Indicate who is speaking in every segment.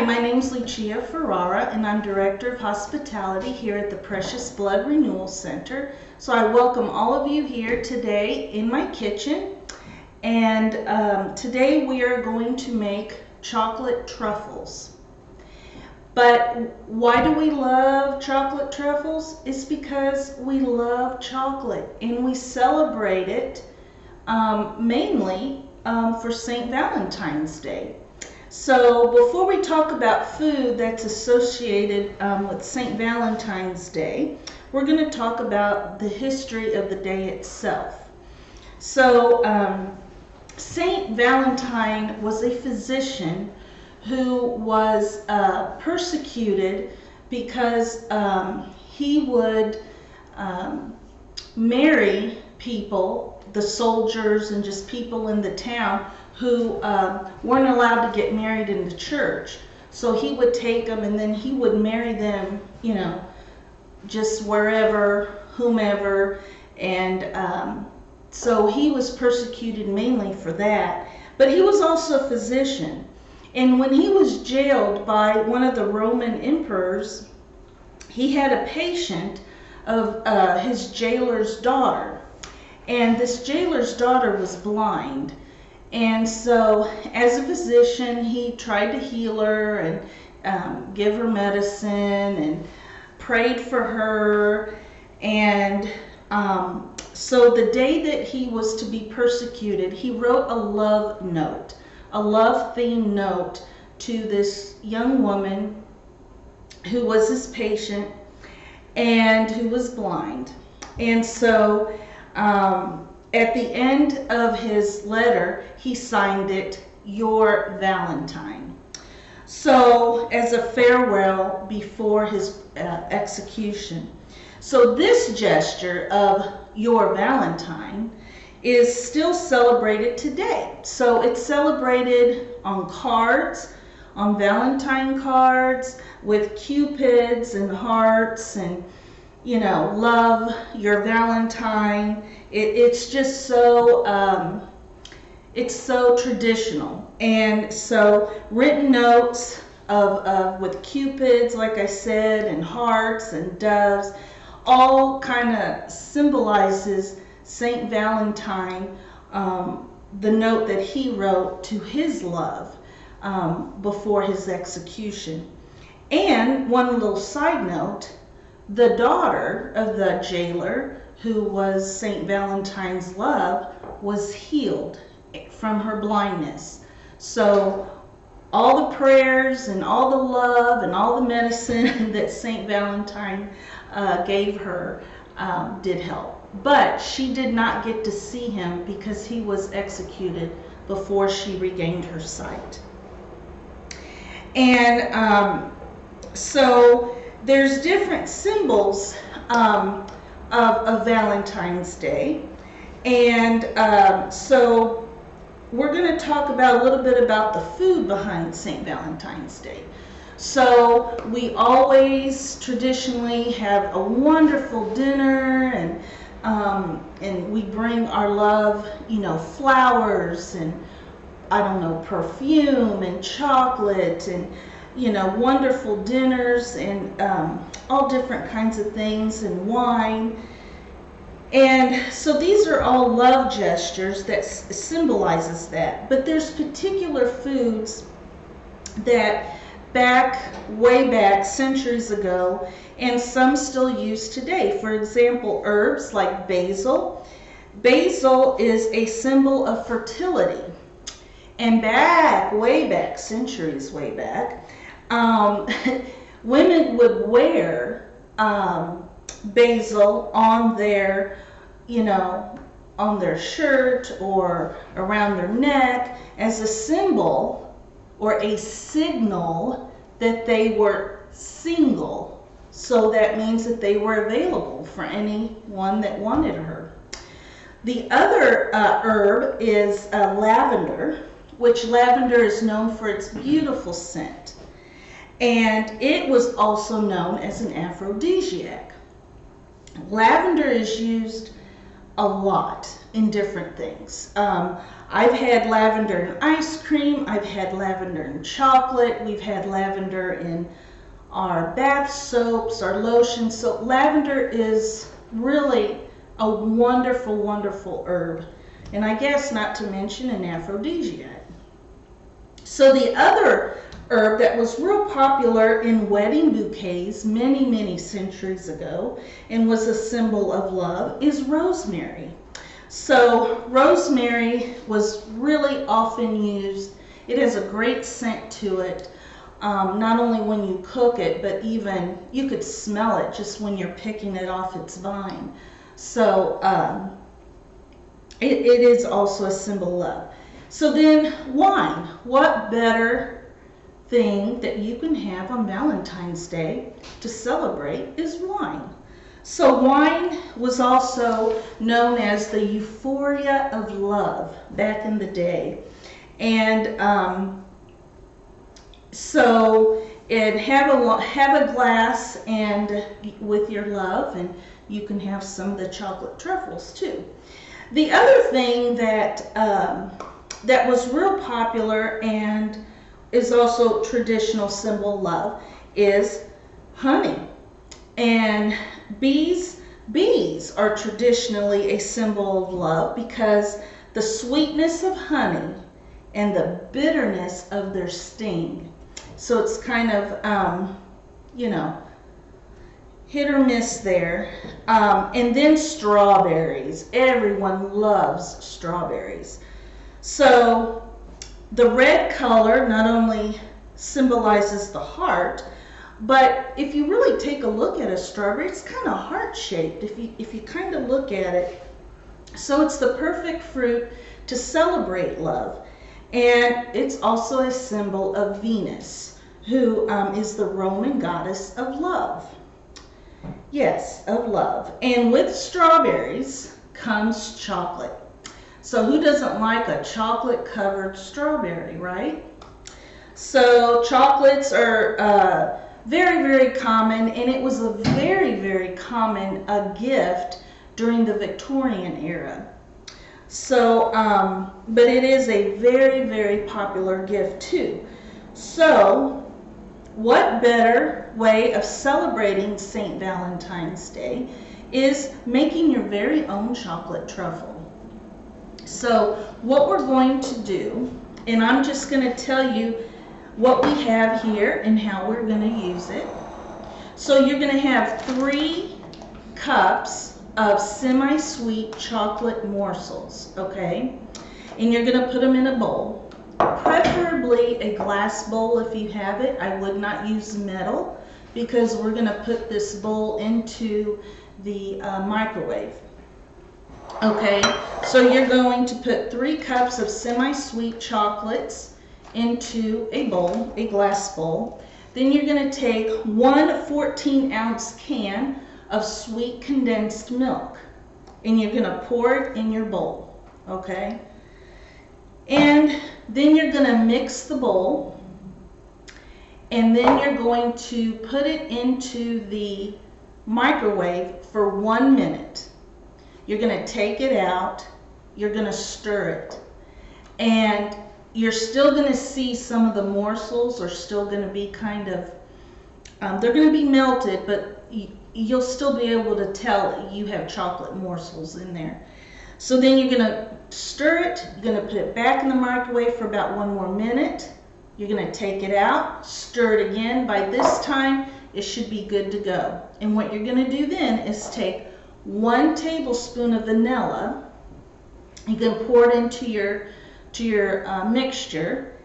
Speaker 1: my name's Lucia Ferrara, and I'm Director of Hospitality here at the Precious Blood Renewal Center. So I welcome all of you here today in my kitchen. And today we are going to make chocolate truffles. But why do we love chocolate truffles? It's because we love chocolate and we celebrate it mainly for St. Valentine's Day. So before we talk about food that's associated with St. Valentine's Day, we're going to talk about the history of the day itself. So St. Valentine was a physician who was persecuted because he would marry people, the soldiers and just people in the town who weren't allowed to get married in the church. So he would take them and then he would marry them, you know, just wherever, whomever. And so he was persecuted mainly for that. But he was also a physician. And when he was jailed by one of the Roman emperors, he had a patient of his jailer's daughter. And this jailer's daughter was blind. And so as a physician, he tried to heal her and give her medicine and prayed for her. And so the day that he was to be persecuted, he wrote a love note, a love-themed note to this young woman who was his patient and who was blind. And so at the end of his letter, he signed it, "Your Valentine." So as a farewell before his execution. So this gesture of "Your Valentine" is still celebrated today. So it's celebrated on cards, on Valentine cards with cupids and hearts and, you know, love your Valentine. It's just so, it's so traditional. And so written notes with cupids, like I said, and hearts and doves, all kind of symbolizes St. Valentine, the note that he wrote to his love before his execution. And one little side note, the daughter of the jailer, who was St. Valentine's love, was healed from her blindness. So all the prayers and all the love and all the medicine that St. Valentine gave her did help. But she did not get to see him because he was executed before she regained her sight. And so there's different symbols of Valentine's Day. And so we're going to talk about a little bit about the food behind St. Valentine's Day. So we always traditionally have a wonderful dinner, and we bring our love, you know, flowers and, I don't know, perfume and chocolate and, you know, wonderful dinners and all different kinds of things and wine. And so these are all love gestures that symbolizes that. But there's particular foods that way back centuries ago, and some still used today. For example, herbs like basil. Basil is a symbol of fertility. And way back, centuries way back, women would wear basil on their, you know, on their shirt or around their neck as a symbol or a signal that they were single. So that means that they were available for anyone that wanted her. The other herb is lavender, which lavender is known for its beautiful scent. And it was also known as an aphrodisiac. Lavender is used a lot in different things. I've had lavender in ice cream. I've had lavender in chocolate. We've had lavender in our bath soaps, our lotions. So lavender is really a wonderful, wonderful herb. And I guess not to mention an aphrodisiac. So the other herb that was real popular in wedding bouquets many, many centuries ago and was a symbol of love is rosemary. So rosemary was really often used. It has a great scent to it, not only when you cook it, but even you could smell it just when you're picking it off its vine. So it is also a symbol of love. So then wine. What better thing that you can have on Valentine's Day to celebrate is wine. So wine was also known as the euphoria of love back in the day. And so have a glass and with your love, and you can have some of the chocolate truffles too. The other thing that that was real popular and is also traditional symbol of love is honey. And bees are traditionally a symbol of love because the sweetness of honey and the bitterness of their sting. So it's kind of, you know, hit or miss there. And then strawberries. Everyone loves strawberries. So the red color not only symbolizes the heart, but if you really take a look at a strawberry, it's kind of heart-shaped if you kind of look at it. So it's the perfect fruit to celebrate love. And it's also a symbol of Venus, who is the Roman goddess of love. Yes, of love. And with strawberries comes chocolate. So who doesn't like a chocolate-covered strawberry, right? So chocolates are very, very common, and it was a very, very common gift during the Victorian era. So, but it is a very, very popular gift too. So, what better way of celebrating St. Valentine's Day is making your very own chocolate truffle. So, what we're going to do, and I'm just going to tell you what we have here and how we're going to use it. So you're going to have 3 cups of semi-sweet chocolate morsels, okay? And you're going to put them in a bowl, preferably a glass bowl if you have it. I would not use metal because we're going to put this bowl into the microwave. Okay, so you're going to put 3 cups of semi-sweet chocolates into a bowl, a glass bowl. Then you're going to take 1 14-ounce can of sweet condensed milk, and you're going to pour it in your bowl, okay? And then you're going to mix the bowl, and then you're going to put it into the microwave for 1 minute. You're going to take it out, you're going to stir it, and you're still going to see some of the morsels are still going to be kind of, they're going to be melted, but you'll still be able to tell that you have chocolate morsels in there. So then you're going to stir it, you're going to put it back in the microwave for about 1 more minute. You're going to take it out, stir it again. By this time, it should be good to go. And what you're going to do then is take 1 tablespoon of vanilla. You can pour it into your mixture,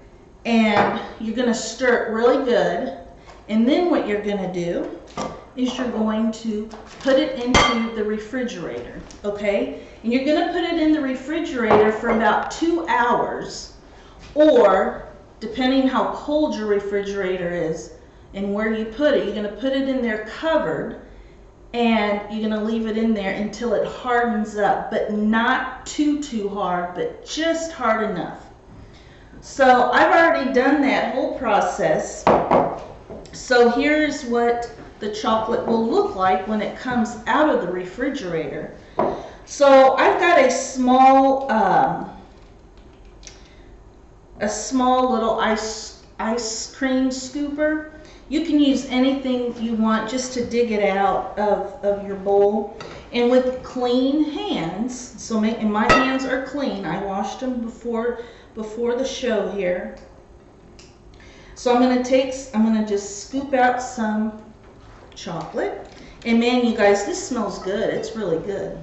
Speaker 1: and you're going to stir it really good. And then what you're going to do is you're going to put it into the refrigerator, okay? And you're going to put it in the refrigerator for about 2 hours, or depending how cold your refrigerator is and where you put it, you're going to put it in there covered, and you're going to leave it in there until it hardens up, but not too hard, but just hard enough. So I've already done that whole process. So here's what the chocolate will look like when it comes out of the refrigerator. So I've got a small little ice cream scooper. You can use anything you want just to dig it out of your bowl. And with clean hands, and my hands are clean. I washed them before the show here. So I'm gonna just scoop out some chocolate. And man, you guys, this smells good. It's really good.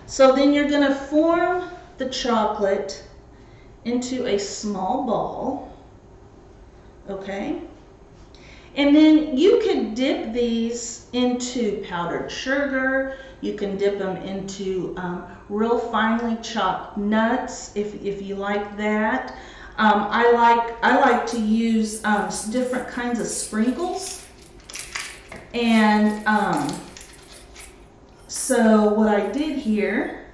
Speaker 1: So then you're gonna form the chocolate into a small ball, okay? And then you could dip these into powdered sugar. You can dip them into real finely chopped nuts if you like that. I like to use different kinds of sprinkles. And so what I did here,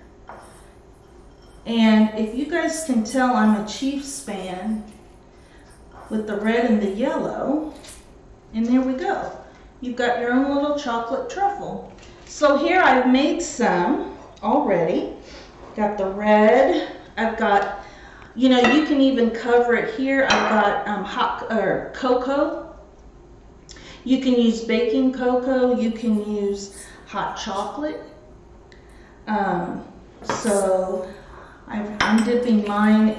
Speaker 1: and if you guys can tell, I'm a Chiefs fan with the red and the yellow. And there we go. You've got your own little chocolate truffle. So here I've made some already. Got the red. I've got, you can even cover it here. I've got cocoa. You can use baking cocoa. You can use hot chocolate. So I'm dipping mine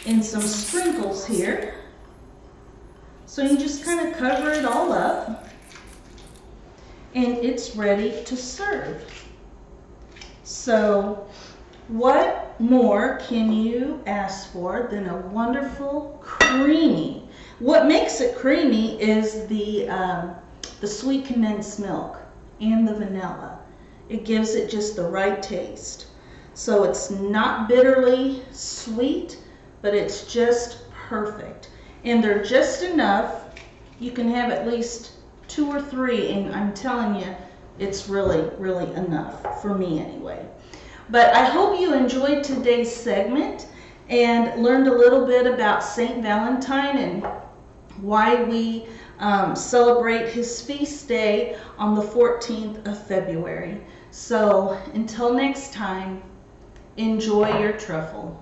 Speaker 1: in some sprinkles here. So you just kind of cover it all up and it's ready to serve. So what more can you ask for than a wonderful creamy? What makes it creamy is the sweet condensed milk and the vanilla. It gives it just the right taste. So it's not bitterly sweet, but it's just perfect. And they're just enough. You can have at least 2 or 3, and I'm telling you, it's really, really enough for me anyway. But I hope you enjoyed today's segment and learned a little bit about St. Valentine and why we celebrate his feast day on the 14th of February. So until next time, enjoy your truffle.